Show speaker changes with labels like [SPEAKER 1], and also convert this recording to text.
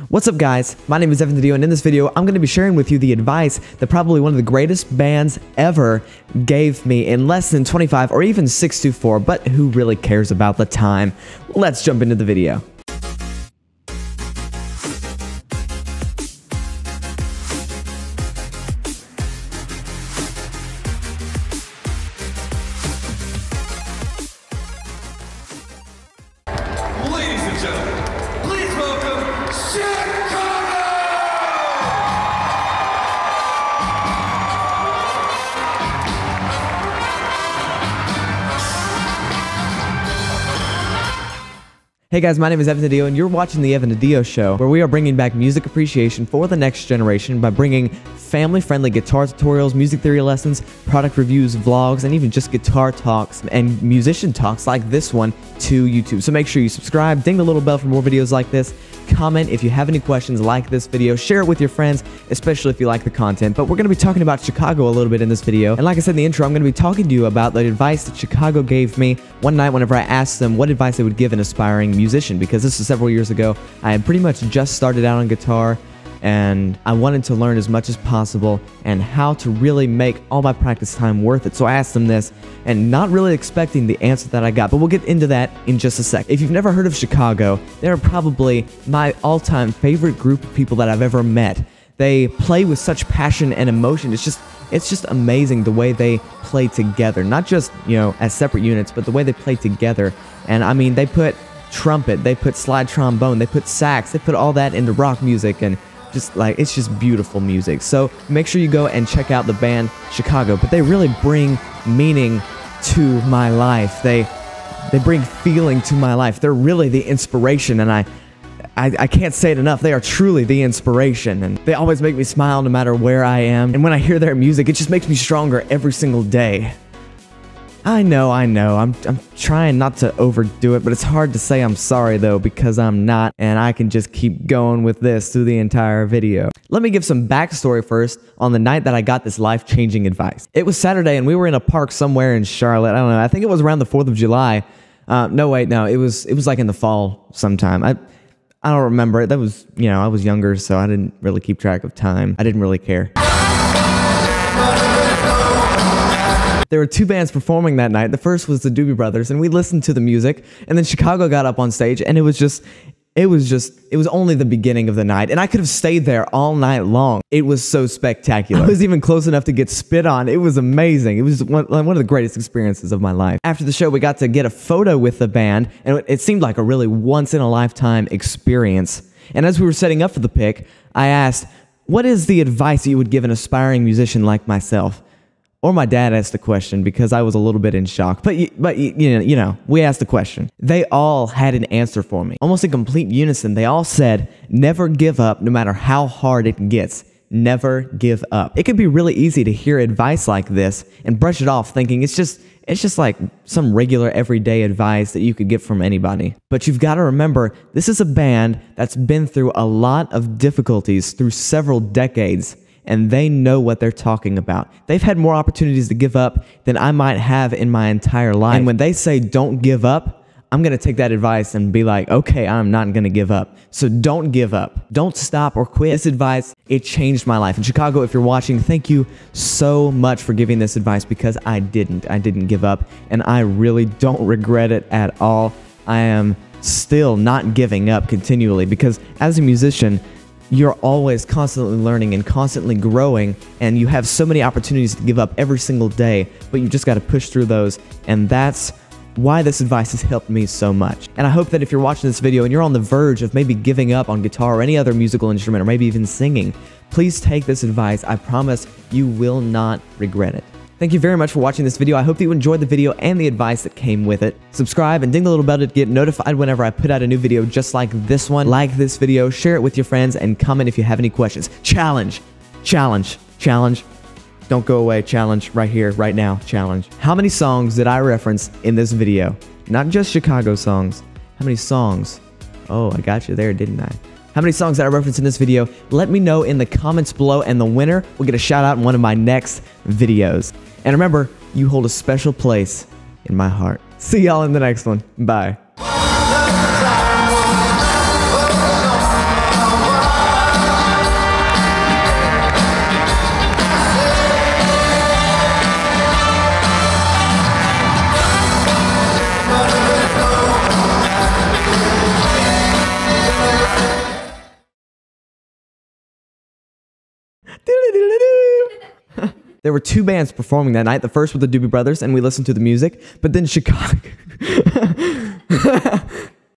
[SPEAKER 1] What's up guys, my name is DiDio, and in this video I'm going to be sharing with you the advice that probably one of the greatest bands ever gave me in less than 25 or even 624, but who really cares about the time? Let's jump into the video.
[SPEAKER 2] Ladies and gentlemen, please welcome Chicago!
[SPEAKER 1] Hey guys, my name is DiDio, and you're watching the DiDio Show, where we are bringing back music appreciation for the next generation by bringing family-friendly guitar tutorials, music theory lessons, product reviews, vlogs, and even just guitar talks and musician talks like this one to YouTube. So make sure you subscribe, ding the little bell for more videos like this, comment if you have any questions like this video, share it with your friends, especially if you like the content. But we're going to be talking about Chicago a little bit in this video, and like I said in the intro, I'm going to be talking to you about the advice that Chicago gave me one night whenever I asked them what advice they would give an aspiring musician, because this was several years ago. I had pretty much just started out on guitar, and I wanted to learn as much as possible and how to really make all my practice time worth it. So I asked them this, and not really expecting the answer that I got, but we'll get into that in just a sec. If you've never heard of Chicago, they're probably my all-time favorite group of people that I've ever met. They play with such passion and emotion. It's just amazing the way they play together, not just, you know, as separate units, but the way they play together. And I mean, they put trumpet, they put slide trombone, they put sax, they put all that into rock music, and just like, it's just beautiful music. So make sure you go and check out the band Chicago, but they really bring meaning to my life. They bring feeling to my life. They're really the inspiration, and I can't say it enough. They are truly the inspiration, and they always make me smile no matter where I am. And when I hear their music, it just makes me stronger every single day. I know, I'm trying not to overdo it, but it's hard to say I'm sorry though, because I'm not, and I can just keep going with this through the entire video. Let me give some backstory first on the night that I got this life-changing advice. It was Saturday, and we were in a park somewhere in Charlotte. I don't know, I think it was around the 4th of July. No, it was like in the fall sometime. I don't remember. That was, you know, I was younger, so I didn't really keep track of time. I didn't really care. There were two bands performing that night. The first was the Doobie Brothers, and we listened to the music, and then Chicago got up on stage, and it was only the beginning of the night, and I could have stayed there all night long. It was so spectacular. I was even close enough to get spit on. It was amazing. It was one of the greatest experiences of my life. After the show, we got to get a photo with the band, and it seemed like a really once-in-a-lifetime experience. And as we were setting up for the pic, I asked, what is the advice that you would give an aspiring musician like myself? Or my dad asked the question, because I was a little bit in shock. But you know, we asked the question. They all had an answer for me. Almost in complete unison, they all said, never give up no matter how hard it gets. Never give up. It could be really easy to hear advice like this and brush it off thinking it's just like some regular everyday advice that you could get from anybody. But you've got to remember, this is a band that's been through a lot of difficulties through several decades, and they know what they're talking about. They've had more opportunities to give up than I might have in my entire life. And when they say don't give up, I'm going to take that advice and be like, okay, I'm not going to give up. So don't give up. Don't stop or quit. This advice, it changed my life. And Chicago, if you're watching, thank you so much for giving this advice, because I didn't give up, and I really don't regret it at all. I am still not giving up continually, because as a musician, you're always constantly learning and constantly growing, and you have so many opportunities to give up every single day, but you just got to push through those, and that's why this advice has helped me so much. And I hope that if you're watching this video and you're on the verge of maybe giving up on guitar or any other musical instrument, or maybe even singing, please take this advice. I promise you will not regret it. Thank you very much for watching this video. I hope that you enjoyed the video and the advice that came with it. Subscribe and ding the little bell to get notified whenever I put out a new video just like this one. Like this video, share it with your friends, and comment if you have any questions. Challenge. Challenge. Challenge. Don't go away. Challenge. Right here, right now. Challenge. How many songs did I reference in this video? Not just Chicago songs. How many songs? Oh, I got you there, didn't I? How many songs did I reference in this video? Let me know in the comments below, and the winner will get a shout out in one of my next videos. And remember, you hold a special place in my heart. See y'all in the next one. Bye. There were two bands performing that night. The first was the Doobie Brothers, and we listened to the music. But then Chicago...